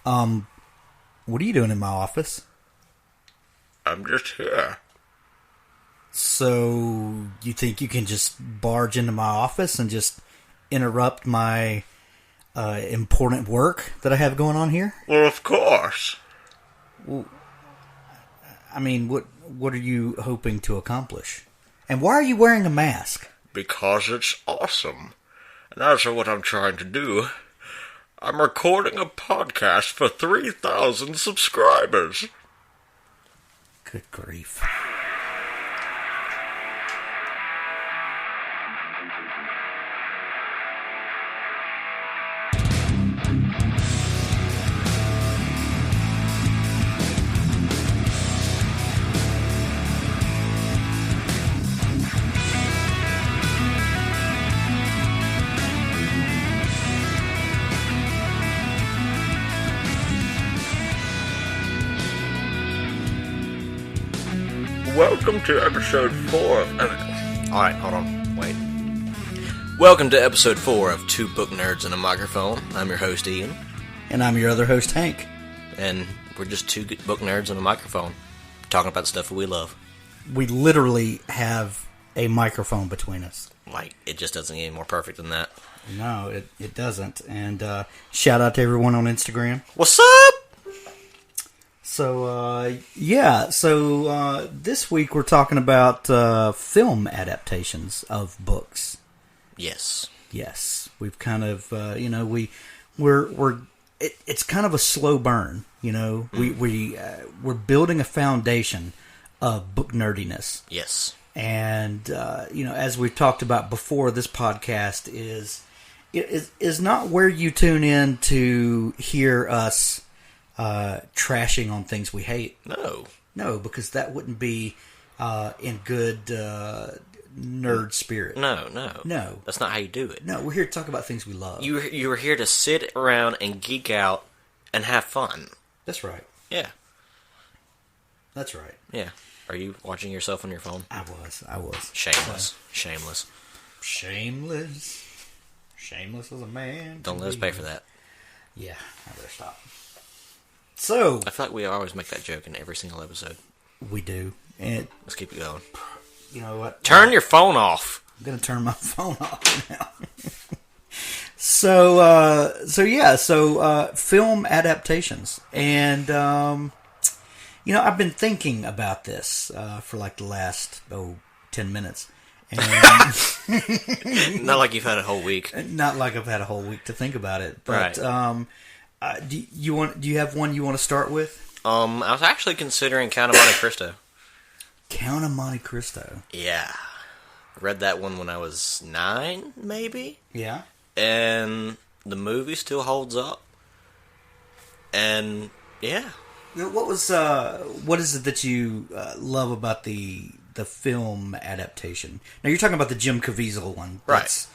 What are you doing in my office? I'm just here. So, you think you can just barge into my office and just interrupt my important work that I have going on here? Well, of course. Well, I mean, what are you hoping to accomplish? And why are you wearing a mask? Because it's awesome. And that's what I'm trying to do. I'm recording a podcast for 3,000 subscribers. Good grief. Welcome to episode 4 of... Alright, hold on. Wait. Welcome to episode 4 of Two Book Nerds and a Microphone. I'm your host, Ian. And I'm your other host, Hank. And we're just two book nerds and a microphone, talking about stuff that we love. We literally have a microphone between us. Like, it just doesn't get any more perfect than that. No, it doesn't. And shout out to everyone on Instagram. What's up? So, this week we're talking about film adaptations of books. Yes. Yes. We've kind of, it's kind of a slow burn, you know. We're building a foundation of book nerdiness. Yes. And, as we've talked about before, this podcast is not where you tune in to hear us trashing on things we hate. No, because that wouldn't be in good nerd spirit. No. That's not how you do it. No, we're here to talk about things we love. You were here to sit around and geek out and have fun. That's right. Yeah. That's right. Yeah. Are you watching yourself on your phone? I was. Shameless. Shameless as a man. Don't let us pay for that. Yeah, I better stop. So, I feel like we always make that joke in every single episode. We do. And let's keep it going. You know what? Turn your phone off. I'm going to turn my phone off now. So, film adaptations. And, I've been thinking about this for like the last, 10 minutes. And not like you've had a whole week. Not like I've had a whole week to think about it. But, right. Do you have one you want to start with? I was actually considering Count of Monte Cristo. Count of Monte Cristo? Yeah. I read that one when I was 9, maybe? Yeah. And the movie still holds up. And, yeah. What is it that you love about the film adaptation? Now, you're talking about the Jim Caviezel one. Right.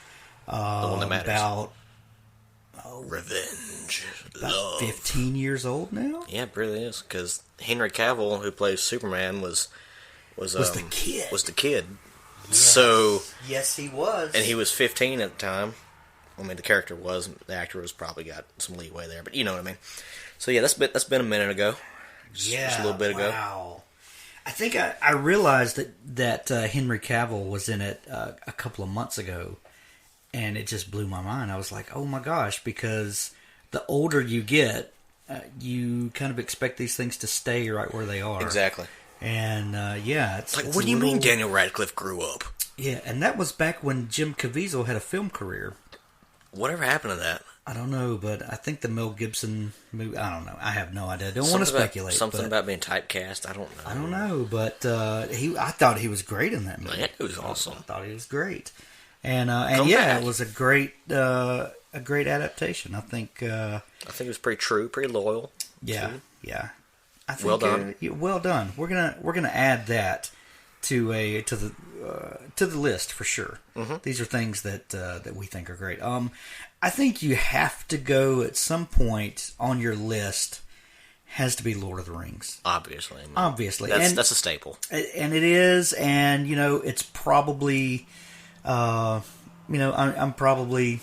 The one that matters. About... revenge. About love. 15 years old now? Yeah, it really is. Because Henry Cavill, who plays Superman, was the kid. Was the kid. Yes. So yes, he was. And he was 15 at the time. I mean, the character was. The actor was probably got some leeway there, but you know what I mean. So yeah, that's been a minute ago. Just a little bit ago. Wow. I think I realized that Henry Cavill was in it a couple of months ago, and it just blew my mind. I was like, oh my gosh, because the older you get, you kind of expect these things to stay right where they are. Exactly. And it's like, what do you mean Daniel Radcliffe grew up? Yeah, and that was back when Jim Caviezel had a film career. Whatever happened to that? I don't know, but I think the Mel Gibson movie, I don't know. I have no idea. I don't want to speculate. Something about being typecast, I don't know. I don't know, but I thought he was great in that movie. Yeah, he was awesome. I thought he was great. And it was a great adaptation. I think it was pretty true, pretty loyal. Yeah, too. Yeah. I think, well done. Well done. We're gonna add that to the list for sure. Mm-hmm. These are things that we think are great. I think you have to go at some point on your list. Has to be Lord of the Rings. Obviously. That's a staple. And it is, and it's probably, I'm probably,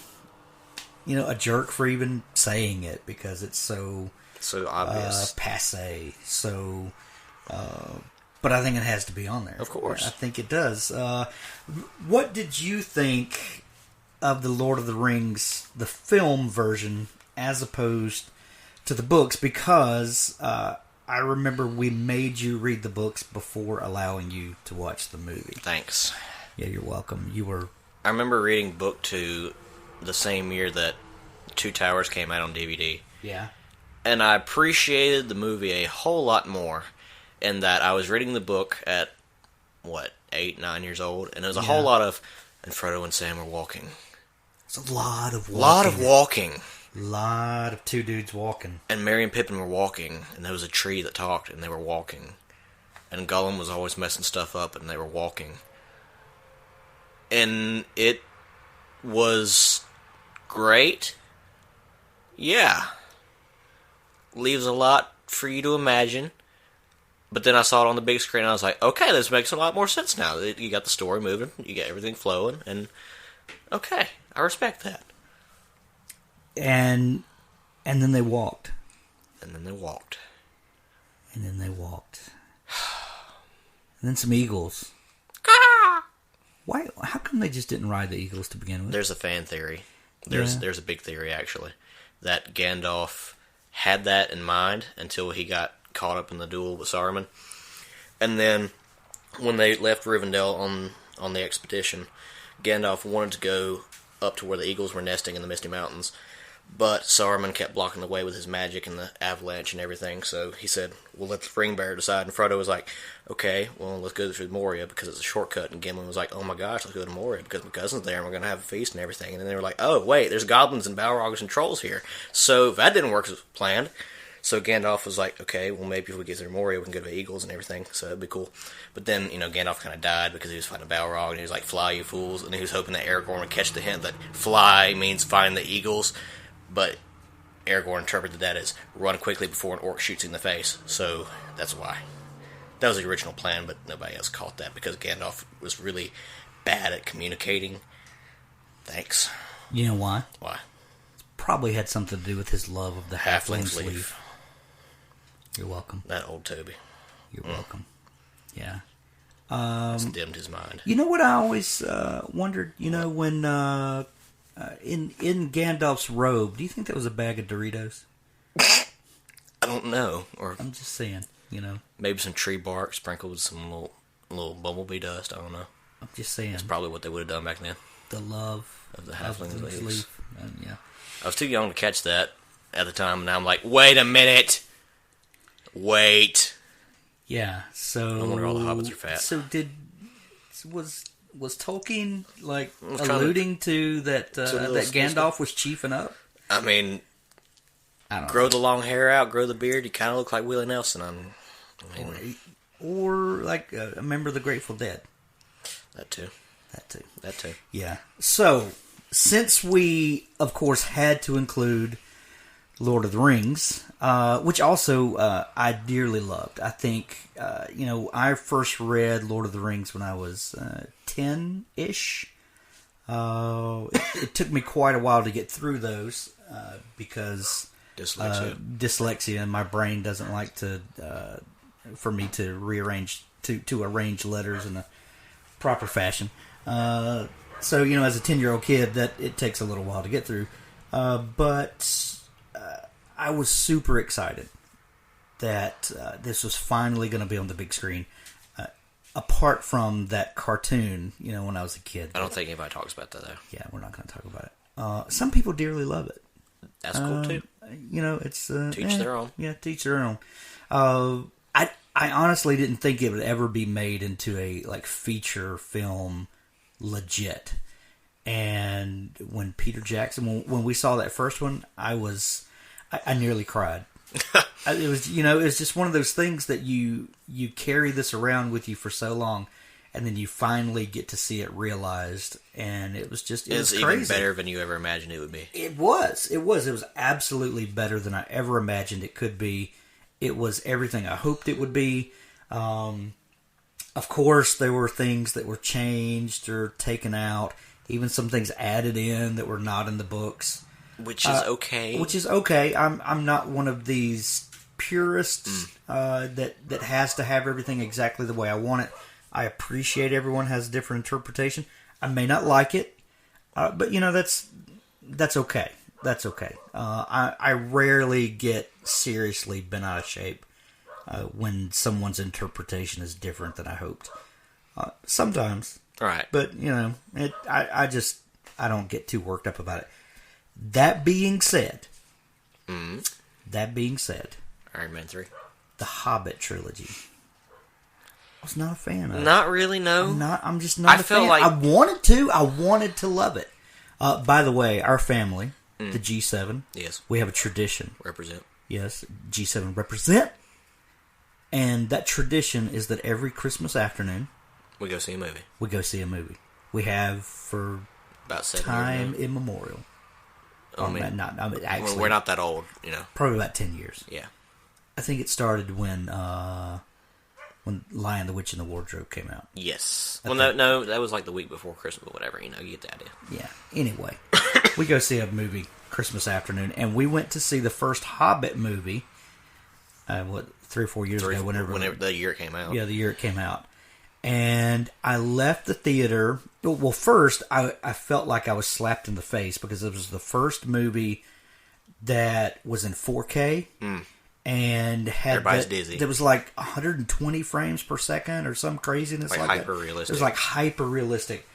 a jerk for even saying it because it's so obvious, passe. So, but I think it has to be on there. Of course, I think it does. What did you think of the Lord of the Rings, the film version, as opposed to the books? Because I remember we made you read the books before allowing you to watch the movie. Thanks. Yeah, you're welcome. I remember reading book 2 the same year that Two Towers came out on DVD. Yeah. And I appreciated the movie a whole lot more in that I was reading the book at, 8, 9 years old, and it was a whole lot of, and Frodo and Sam were walking. It's a lot of walking. Lot of two dudes walking. And Merry and Pippin were walking, and there was a tree that talked, and they were walking. And Gollum was always messing stuff up, and they were walking. And it was great. Yeah. Leaves a lot for you to imagine. But then I saw it on the big screen, and I was like, okay, this makes a lot more sense now. You got the story moving, you got everything flowing, and okay, I respect that. And then they walked. And then they walked. And then they walked. And then some eagles. Why? How come they just didn't ride the eagles to begin with? There's a fan theory. There's a big theory, actually, that Gandalf had that in mind until he got caught up in the duel with Saruman. And then, when they left Rivendell on the expedition, Gandalf wanted to go up to where the eagles were nesting in the Misty Mountains, but Saruman kept blocking the way with his magic and the avalanche and everything, so he said, we'll let the ring bearer decide. And Frodo was like, okay, well, let's go through Moria because it's a shortcut. And Gimli was like, oh my gosh, let's go to Moria because my cousin's there and we're going to have a feast and everything. And then they were like, oh, wait, there's goblins and Balrogs and trolls here. So that didn't work as planned. So Gandalf was like, okay, well, maybe if we get through Moria, we can go to the eagles and everything, so that'd be cool. But then, Gandalf kind of died because he was fighting a Balrog, and he was like, fly, you fools. And he was hoping that Aragorn would catch the hint that fly means find the eagles. But Aragorn interpreted that as run quickly before an orc shoots you in the face. So that's why. That was the original plan, but nobody else caught that because Gandalf was really bad at communicating. Thanks. You know why? Why? Probably had something to do with his love of the halfling's leaf. You're welcome. That old Toby. You're welcome. Yeah. It's dimmed his mind. You know what I always wondered? When in Gandalf's robe, do you think that was a bag of Doritos? I don't know. Or I'm just saying, maybe some tree bark sprinkled with some little bumblebee dust. I don't know. I'm just saying. That's probably what they would have done back then. The love of the halfling's leaf. Yeah. I was too young to catch that at the time, and now I'm like, wait a minute. Wait. Yeah, so... I wonder all the hobbits are fat. So was Tolkien, alluding to that Gandalf was chiefing up? I mean, I don't grow know. the long hair out, grow the beard, you kind of look like Willie Nelson. Or a member of the Grateful Dead. That too. Yeah. So, since we, of course, had to include Lord of the Rings, which also I dearly loved. I think, I first read Lord of the Rings when I was 10-ish. It took me quite a while to get through those because dyslexia, and my brain doesn't like for me to rearrange, to arrange letters in a proper fashion. So, as a 10-year-old kid, that it takes a little while to get through. But I was super excited that this was finally going to be on the big screen. Apart from that cartoon, when I was a kid. I don't think anybody talks about that, though. Yeah, we're not going to talk about it. Some people dearly love it. That's cool, too. It's... teach their own. Yeah, teach their own. I honestly didn't think it would ever be made into a feature film legit. And when Peter Jackson, when we saw that first one, I nearly cried. It was just one of those things that you carry this around with you for so long, and then you finally get to see it realized, and it was crazy. Even better than you ever imagined it would be. It was absolutely better than I ever imagined it could be. It was everything I hoped it would be. Of course, there were things that were changed or taken out, even some things added in that were not in the books. which is okay. Which is okay. I'm not one of these purists that has to have everything exactly the way I want it. I appreciate everyone has a different interpretation. I may not like it, but that's okay. That's okay. I rarely get seriously bent out of shape when someone's interpretation is different than I hoped. Sometimes, right? But I don't get too worked up about it. That being said, Iron Man 3, the Hobbit trilogy, I was not a fan of. Not really, no. I'm just not a fan. Like I wanted to love it. By the way, our family, the G7, yes, we have a tradition. Represent. Yes, G7 represent. And that tradition is that every Christmas afternoon, we go see a movie. We have for about 7 years immemorial. Actually, we're not that old, Probably about 10 years. Yeah. I think it started when Lion, the Witch, and the Wardrobe came out. Yes. No, that was like the week before Christmas, but whatever. You get the idea. Yeah. Anyway, we go see a movie Christmas afternoon, and we went to see the first Hobbit movie. 3 or 4 years ago, whenever the year it came out. Yeah, the year it came out. And I left the theater. Well, first, I felt like I was slapped in the face because it was the first movie that was in 4K and had everybody's dizzy. There was like 120 frames per second or some craziness like hyper that. realistic. It was like hyper realistic,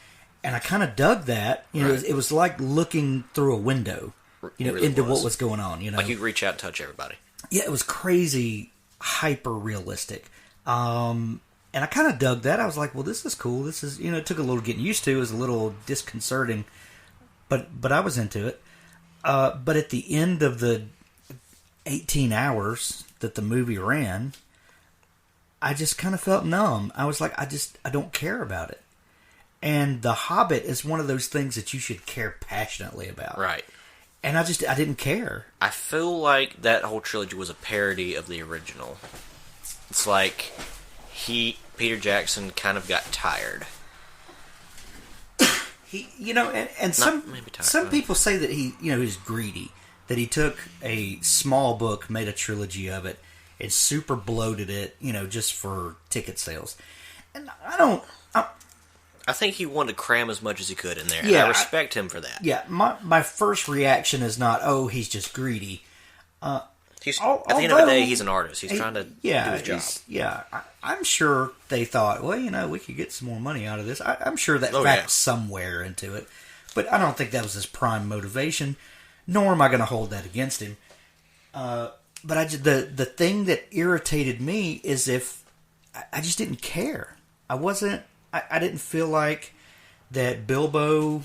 and I kind of dug that. It was like looking through a window, really into what was going on. Like you could reach out and touch everybody. Yeah, it was crazy, hyper realistic. And I kind of dug that. I was like, well, this is cool. This is, it took a little getting used to. It was a little disconcerting, but I was into it. But at the end of the 18 hours that the movie ran, I just kind of felt numb. I was like, I don't care about it. And The Hobbit is one of those things that you should care passionately about. Right. And I didn't care. I feel like that whole trilogy was a parody of the original. It's like Peter Jackson kind of got tired. Some people say that he's greedy, that he took a small book, made a trilogy of it, and super bloated it, just for ticket sales. And I think he wanted to cram as much as he could in there, and yeah, I respect him for that. Yeah, my first reaction is not, oh, he's just greedy. At the end of the day, he's an artist. He's trying to do his job. I'm sure they thought, well, we could get some more money out of this. I'm sure that factored somewhere into it. But I don't think that was his prime motivation, nor am I going to hold that against him. But the thing that irritated me is if I just didn't care. I didn't feel like that Bilbo...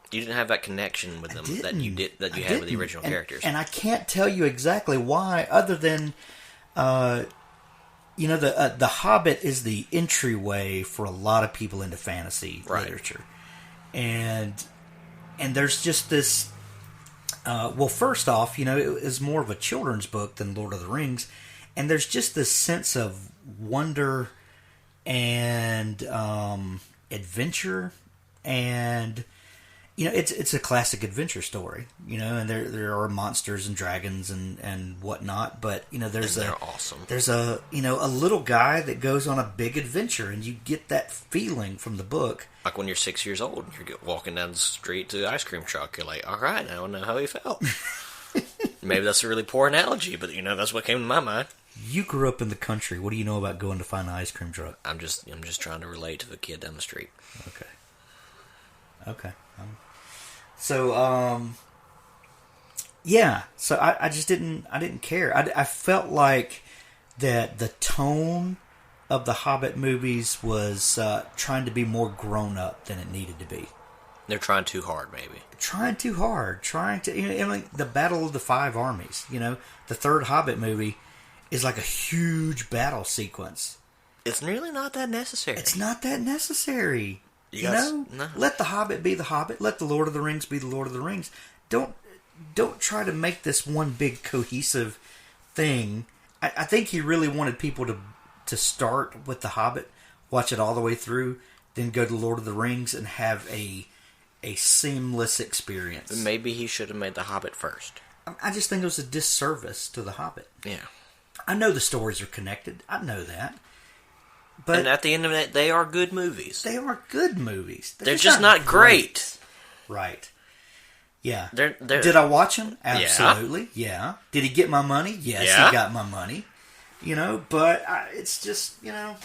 You didn't have that connection with them that you had with the original characters. And I can't tell you exactly why, other than, the Hobbit is the entryway for a lot of people into fantasy literature. And there's just this, first off, it is more of a children's book than Lord of the Rings. And there's just this sense of wonder and adventure and... it's a classic adventure story, and there are monsters and dragons and whatnot, but they're awesome. There's a little guy that goes on a big adventure, and you get that feeling from the book. Like when you're 6 years old, you're walking down the street to the ice cream truck. You're like, all right, I don't know how he felt. Maybe that's a really poor analogy, but that's what came to my mind. You grew up in the country. What do you know about going to find an ice cream truck? I'm just trying to relate to the kid down the street. Okay. So, So I just didn't care. I felt like that the tone of the Hobbit movies was trying to be more grown up than it needed to be. They're trying too hard, maybe. Trying too hard. The Battle of the Five Armies. The third Hobbit movie is like a huge battle sequence. It's really not that necessary. It's not that necessary. No. Let the Hobbit be the Hobbit. Let the Lord of the Rings be the Lord of the Rings. Don't try to make this one big cohesive thing. I think he really wanted people to start with the Hobbit, watch it all the way through, then go to Lord of the Rings and have a a seamless experience. Maybe he should have made The Hobbit first. I just think it was a disservice to The Hobbit. Yeah. I know the stories are connected. I know that. But and at the end of it, they are good movies. They are good movies. They're just not great. Right. Yeah. They're, Did I watch them? Absolutely. Yeah. Did he get my money? Yes, he got my money. But it's just, I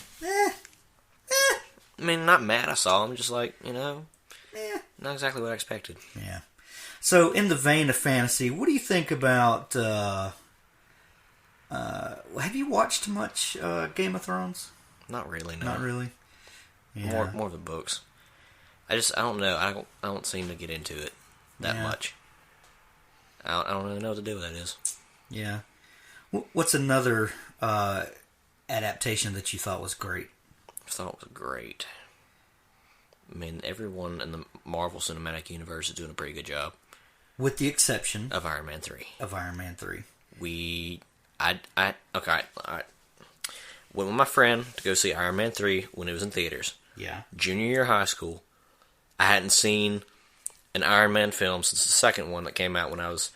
mean, not mad I saw them, just like, not exactly what I expected. Yeah. So, in the vein of fantasy, what do you think about, have you watched much Game of Thrones? Not really, no. Not really? Yeah. More of the books. I don't know. I don't seem to get into it that much. I don't really know what to do with that is. Yeah. What's another adaptation that you thought was great? I thought it was great. I mean, everyone in the Marvel Cinematic Universe is doing a pretty good job. With the exception of Iron Man 3. Okay, all right. Went with my friend to go see Iron Man 3 when it was in theaters. Yeah. Junior year of high school. I hadn't seen an Iron Man film since the second one that came out when I was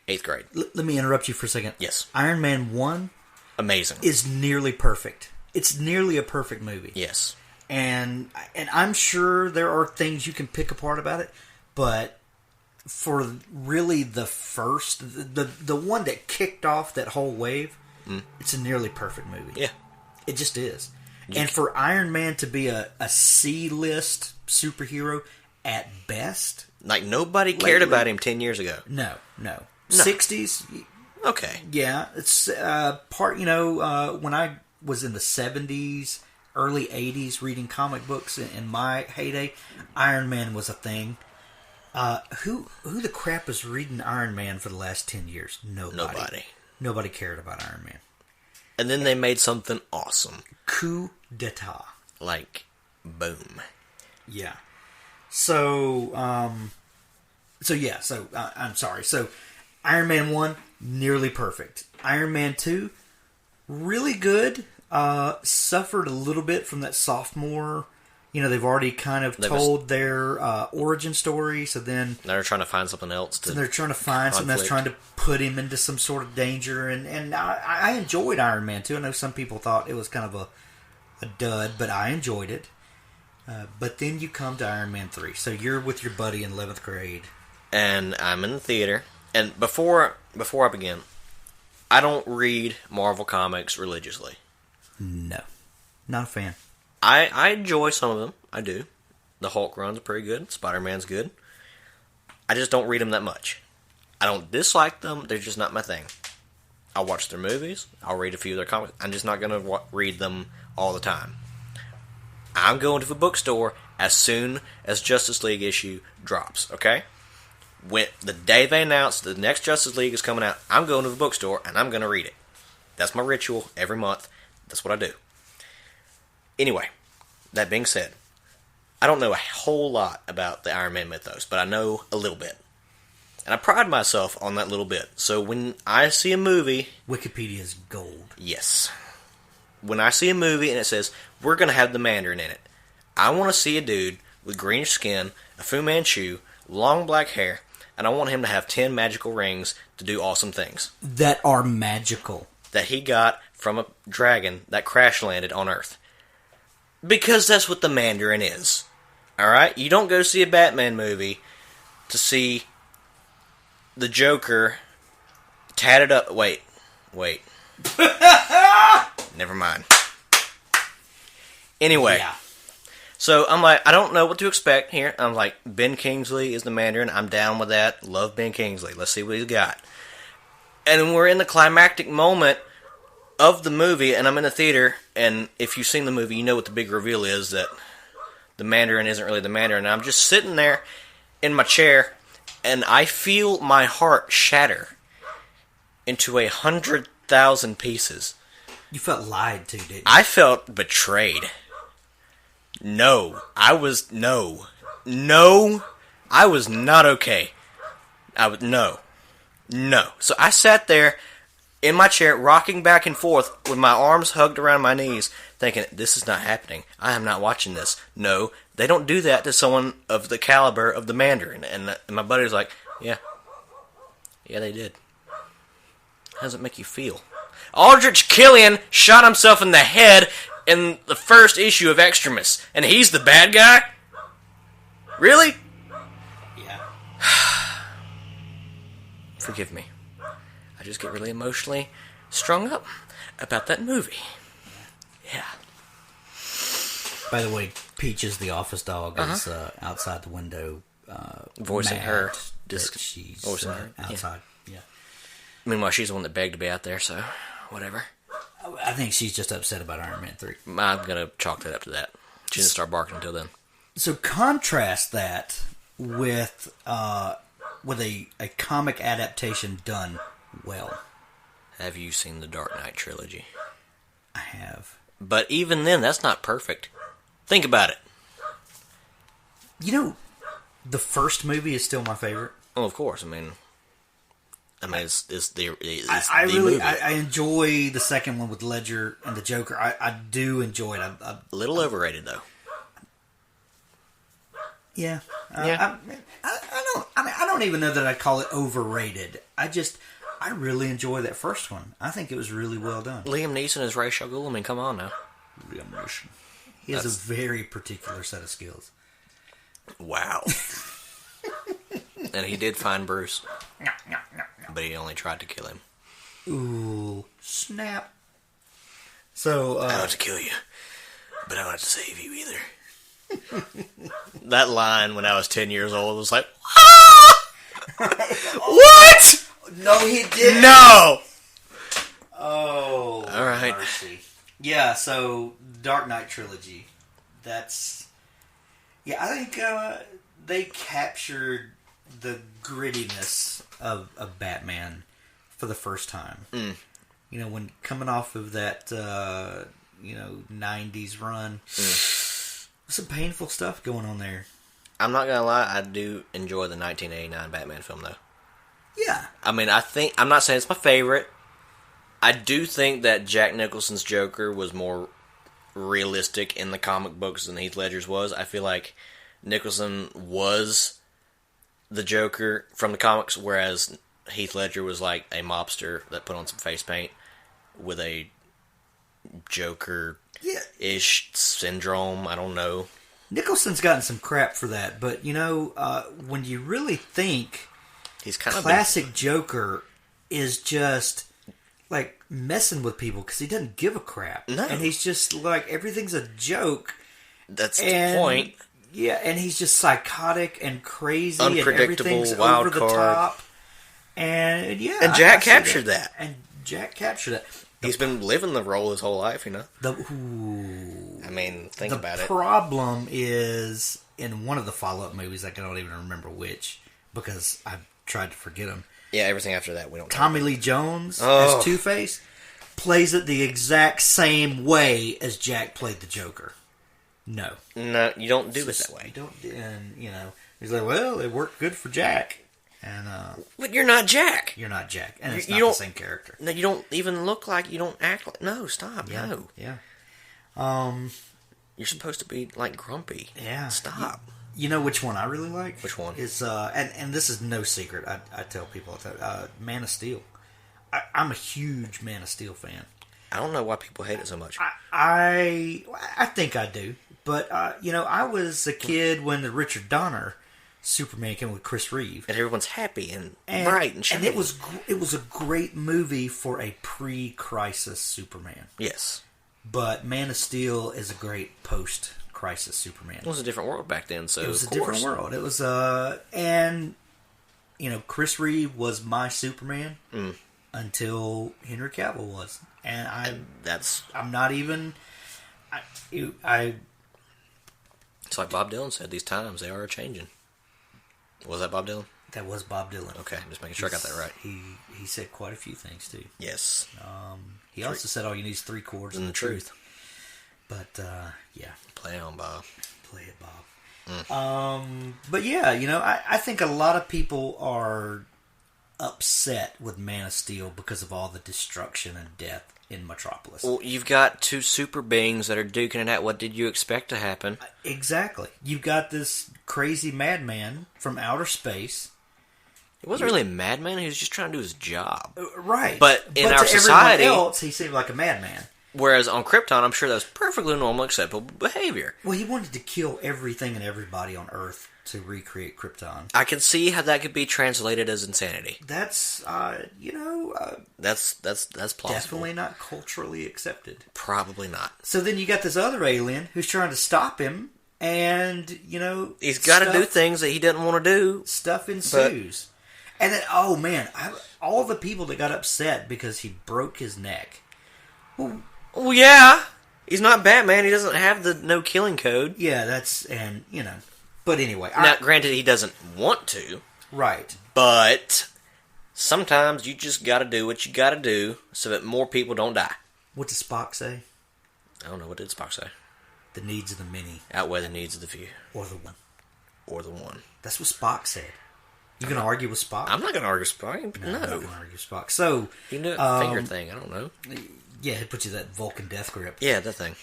8th grade. Let me interrupt you for a second. Yes. Iron Man 1 amazing. Is nearly perfect. It's nearly a perfect movie. Yes. And I'm sure there are things you can pick apart about it, but for really the first, the one that kicked off that whole wave, it's a nearly perfect movie. Yeah. It just is. And for Iron Man to be a C-list superhero at best... Like, nobody cared about him 10 years ago. No. 60s... Okay. Yeah, it's when I was in the 70s, early 80s, reading comic books in my heyday, Iron Man was a thing. Who the crap is reading Iron Man for the last 10 years? Nobody. Nobody cared about Iron Man. And then they made something awesome. Coup d'etat. Like, boom. Yeah. So, I'm sorry. So, Iron Man 1, nearly perfect. Iron Man 2, really good. Suffered a little bit from that sophomore. They've already kind of told their origin story, so then... They're trying to find something else. They're trying to find something that's trying to put him into some sort of danger, and I enjoyed Iron Man 2. I know some people thought it was kind of a dud, but I enjoyed it. But then you come to Iron Man 3. So you're with your buddy in 11th grade. And I'm in the theater. And before I begin, I don't read Marvel comics religiously. No. Not a fan. I enjoy some of them. I do. The Hulk runs are pretty good. Spider-Man's good. I just don't read them that much. I don't dislike them. They're just not my thing. I'll watch their movies. I'll read a few of their comics. I'm just not going to read them all the time. I'm going to the bookstore as soon as Justice League issue drops, okay? When the day they announce the next Justice League is coming out, I'm going to the bookstore and I'm going to read it. That's my ritual every month. That's what I do. Anyway, that being said, I don't know a whole lot about the Iron Man mythos, but I know a little bit. And I pride myself on that little bit. So when I see a movie... Wikipedia's gold. Yes. When I see a movie and it says, we're going to have the Mandarin in it, I want to see a dude with greenish skin, a Fu Manchu, long black hair, and I want him to have 10 magical rings to do awesome things. That are magical. That he got from a dragon that crash landed on Earth. Because that's what the Mandarin is. Alright? You don't go see a Batman movie to see the Joker tatted up... Wait. Never mind. Anyway. Yeah. So, I'm like, I don't know what to expect here. I'm like, Ben Kingsley is the Mandarin. I'm down with that. Love Ben Kingsley. Let's see what he's got. And we're in the climactic moment of the movie, and I'm in the theater, and if you've seen the movie, you know what the big reveal is, that the Mandarin isn't really the Mandarin. And I'm just sitting there in my chair, and I feel my heart shatter into 100,000 pieces. You felt lied to, didn't you? I felt betrayed. No, I was not okay. No. So I sat there in my chair, rocking back and forth with my arms hugged around my knees, thinking, this is not happening. I am not watching this. No, they don't do that to someone of the caliber of the Mandarin. And my buddy was like, yeah, they did. How does it make you feel? Aldrich Killian shot himself in the head in the first issue of Extremis, and he's the bad guy? Really? Yeah. Forgive me. I just get really emotionally strung up about that movie. Yeah. By the way, Peaches, the office dog, is outside the window, voicing her. She's voicing her. outside. Yeah. Meanwhile, she's the one that begged to be out there, so whatever. I think she's just upset about Iron Man 3. I'm going to chalk that up to that. She didn't start barking until then. So contrast that with a comic adaptation done well. Have you seen the Dark Knight trilogy? I have. But even then, that's not perfect. Think about it. You know, the first movie is still my favorite. Oh, of course. I mean, it's the movie. movie. I enjoy the second one with Ledger and the Joker. I do enjoy it. A little overrated, though. Yeah. Yeah. I don't even know that I call it overrated. I really enjoy that first one. I think it was really well done. Liam Neeson as Ra's al Ghul. I mean, come on now. Liam Neeson. He has a very particular set of skills. Wow. And he did find Bruce. But he only tried to kill him. Ooh, snap. So, I don't have to kill you, but I don't have to save you either. That line when I was 10 years old was like, ah! What? No, he didn't. No! Oh, all right. Mercy. Yeah, so Dark Knight trilogy. That's... Yeah, I think they captured the grittiness of Batman for the first time. Mm. You know, when coming off of that, 90s run, some painful stuff going on there. I'm not gonna lie, I do enjoy the 1989 Batman film, though. Yeah. I mean, I'm not saying it's my favorite. I do think that Jack Nicholson's Joker was more realistic in the comic books than Heath Ledger's was. I feel like Nicholson was the Joker from the comics, whereas Heath Ledger was like a mobster that put on some face paint with a Joker-ish syndrome. I don't know. Nicholson's gotten some crap for that, but, when you really think... He's kind of classic Joker is just like messing with people because he doesn't give a crap. No. And he's just like, everything's a joke. That's the point. Yeah, and he's just psychotic and crazy. Unpredictable, and everything's wild over card. the top. And yeah. And Jack captured that. And Jack captured it. He's been living the role his whole life, you know? I mean, think about it. The problem is, in one of the follow-up movies, I don't even remember which, because I've tried to forget them. Yeah, everything after that we don't. Tommy Lee Jones as Two-Face plays it the exact same way as Jack played the Joker. No, you don't do it that way. You don't, and he's like, well, it worked good for Jack, and but you're not Jack. You're not Jack, and it's not the same character. No, you don't even look like. You don't act like. No, stop. Yeah, no. Yeah. You're supposed to be like grumpy. Yeah. Stop. You know which one I really like? Which one? Is and this is no secret. I tell people all the time. Man of Steel. I'm a huge Man of Steel fan. I don't know why people hate it so much. I think I do, but I was a kid when the Richard Donner Superman came with Chris Reeve, and everyone's happy and bright and shiny. And it was a great movie for a pre-crisis Superman. Yes, but Man of Steel is a great post-crisis Superman. It was a different world back then, so it was a different world. It was and Chris Reeve was my Superman until Henry Cavill was, and I'm not even. It's like Bob Dylan said. These times they are changing. Was that Bob Dylan? That was Bob Dylan. Okay, just making sure I got that right. He said quite a few things too. Yes. He also said all you need is 3 chords and the truth. But yeah, play on, Bob. Play it, Bob. But yeah, I think a lot of people are upset with Man of Steel because of all the destruction and death in Metropolis. Well, you've got two super beings that are duking it out. What did you expect to happen? Exactly. You've got this crazy madman from outer space. It wasn't really a madman. He was just trying to do his job. Right. But in our to society, everyone else, he seemed like a madman. Whereas on Krypton, I'm sure that was perfectly normal, acceptable behavior. Well, he wanted to kill everything and everybody on Earth to recreate Krypton. I can see how that could be translated as insanity. That's, That's plausible. definitely not culturally accepted. Probably not. So then you got this other alien who's trying to stop him, and, He's got to do things that he didn't want to do. Stuff ensues. And then, oh man, all the people that got upset because he broke his neck. Well, yeah. He's not Batman. He doesn't have the no-killing code. Yeah, But anyway. Now, granted, he doesn't want to. Right. But sometimes you just got to do what you got to do so that more people don't die. What does Spock say? I don't know. What did Spock say? The needs of the many. Outweigh the needs of the few. Or the one. Or the one. That's what Spock said. You going to argue with Spock? I'm not going to argue with Spock. No. I'm not going to argue with Spock. So... You can do a finger thing. I don't know. Yeah, it puts you that Vulcan death grip. Yeah, that thing.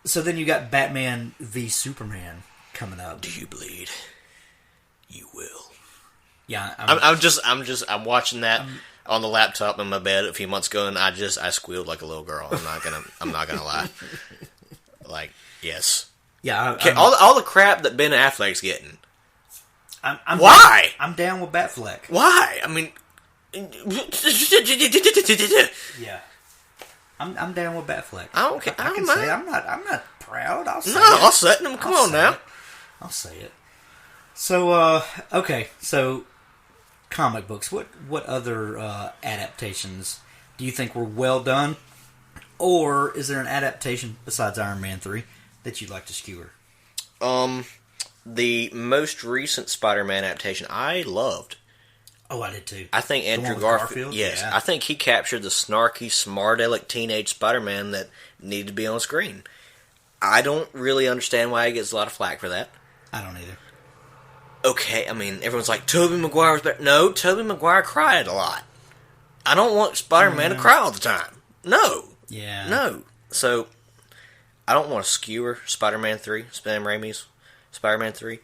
So then you got Batman v Superman coming up. Do you bleed? You will. Yeah, I'm watching that on the laptop in my bed a few months ago, and I squealed like a little girl. I'm not gonna lie. Like, yes. Yeah. All the crap that Ben Affleck's getting. Why? I'm down with Batfleck. Why? I mean, yeah. I'm down with Batfleck. I don't care. I can don't say mind. I'm not proud. I'll say it. I'll say it. Come on now. I'll say it. So okay. So comic books. What other adaptations do you think were well done, or is there an adaptation besides Iron Man 3 that you'd like to skewer? The most recent Spider-Man adaptation I loved. Oh, I did too. I think Andrew Garfield. Yes, yeah. I think he captured the snarky, smart-aleck teenage Spider-Man that needed to be on screen. I don't really understand why he gets a lot of flack for that. I don't either. Okay, I mean, everyone's like, Tobey Maguire was better. No, Tobey Maguire cried a lot. I don't want Spider-Man to cry all the time. No. Yeah. No. So, I don't want to skewer Spider-Man 3, Sam Raimi's Spider-Man 3.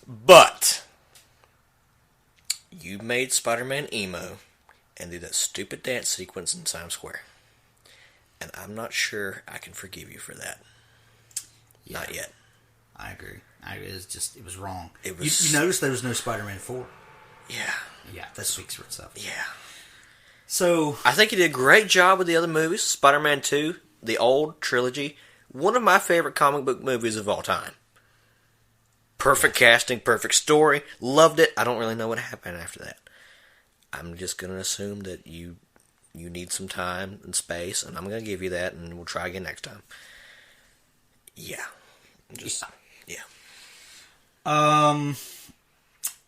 But you made Spider-Man emo and did that stupid dance sequence in Times Square. And I'm not sure I can forgive you for that. Yeah. Not yet. I agree. It was wrong. It was. You noticed there was no Spider-Man 4? Yeah. Yeah, that speaks for itself. Yeah. So I think he did a great job with the other movies. Spider-Man 2, the old trilogy, one of my favorite comic book movies of all time. Perfect casting, perfect story. Loved it. I don't really know what happened after that. I'm just going to assume that you need some time and space, and I'm going to give you that, and we'll try again next time. Yeah. Yeah.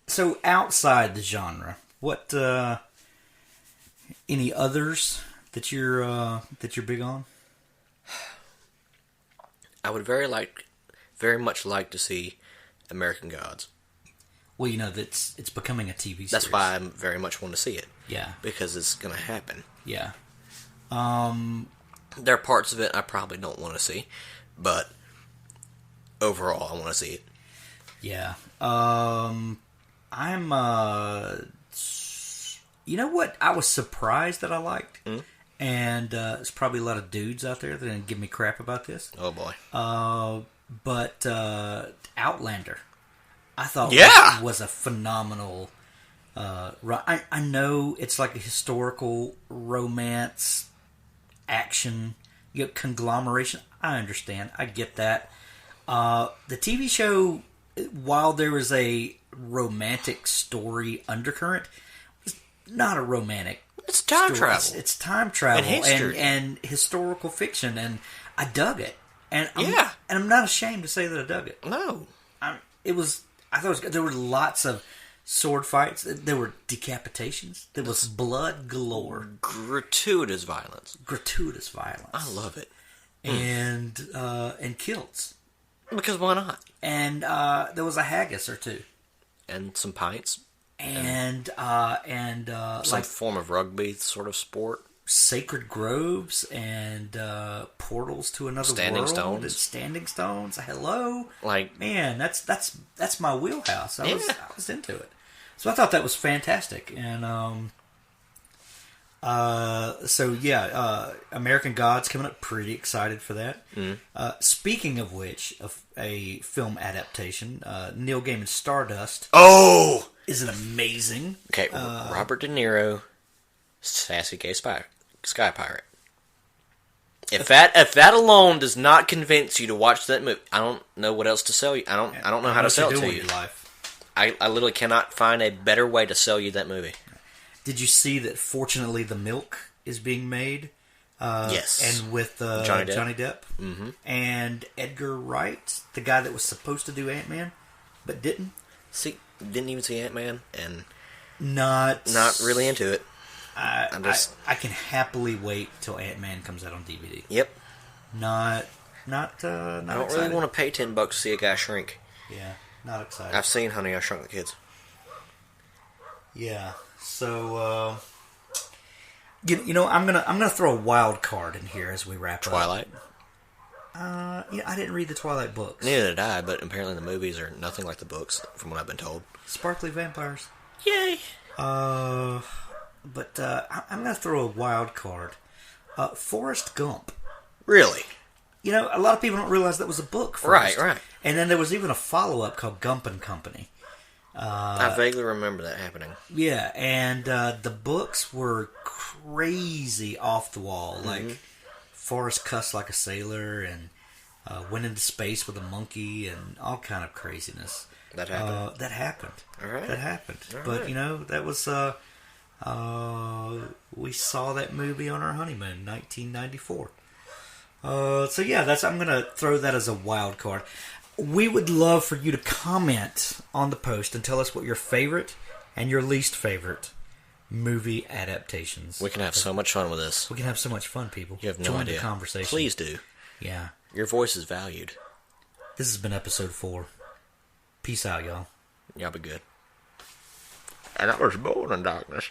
So outside the genre, what any others that you're big on? I would very much like to see American Gods. Well, it's becoming a TV series. That's why I very much want to see it. Yeah. Because it's going to happen. Yeah. There are parts of it I probably don't want to see, but overall I want to see it. Yeah. I'm you know what I was surprised that I liked? Mm? And there's probably a lot of dudes out there that are going to give me crap about this. Oh boy. But Outlander, I thought was a phenomenal I know it's like a historical romance action conglomeration. I understand. I get that. The TV show, while there was a romantic story undercurrent, was not a romantic. It's time travel. It's time travel and history and historical fiction, and I dug it. And and I'm not ashamed to say that I dug it. No, I thought there were lots of sword fights. There were decapitations. There was blood galore. Gratuitous violence. I love it. And kills. Because why not? And there was a haggis or two. And some pints. and some form of rugby sort of sport. Sacred groves and portals to another Standing world. stones. And standing stones. Hello, Like, man, that's my wheelhouse. I was into it, so I thought that was fantastic. And American Gods coming up. Pretty excited for that. Speaking of which, a film adaptation, Neil Gaiman's Stardust. oh, Is an amazing. okay, Robert De Niro, sassy gay sky pirate. If that alone does not convince you to watch that movie, I don't know what else to sell you. I don't know how to sell it to you. I literally cannot find a better way to sell you that movie. Did you see that? Fortunately, The Milk is being made. Yes, and with Johnny Depp, and Edgar Wright, the guy that was supposed to do Ant-Man, but didn't. See, didn't even see Ant-Man, and not really into it. I can happily wait till Ant-Man comes out on DVD. Yep. Not I don't excited. really want to pay $10 to see a guy shrink. Yeah, not excited. I've seen Honey, I Shrunk the Kids. Yeah. So you know, I'm gonna throw a wild card in here as we wrap Twilight. up. I didn't read the Twilight books. Neither did I, but apparently the movies are nothing like the books, from what I've been told. Sparkly vampires. Yay! But I'm going to throw a wild card. Forrest Gump. Really? You know, a lot of people don't realize that was a book first. Right. And then there was even a follow-up called Gump and Company. I vaguely remember that happening. Yeah, and the books were crazy off the wall. Like, Forrest cussed like a sailor and went into space with a monkey and all kind of craziness. That happened? That happened. All right. That happened. All but, right. you know, that was... we saw that movie on our honeymoon, 1994. So yeah, I'm going to throw that as a wild card. We would love for you to comment on the post and tell us what your favorite and your least favorite movie adaptations. We can have so much fun with this. We can have so much fun, people. You have no Join idea. the conversation. Please do. Yeah. Your voice is valued. This has been episode 4. Peace out, y'all. Y'all be good. And I was born in darkness.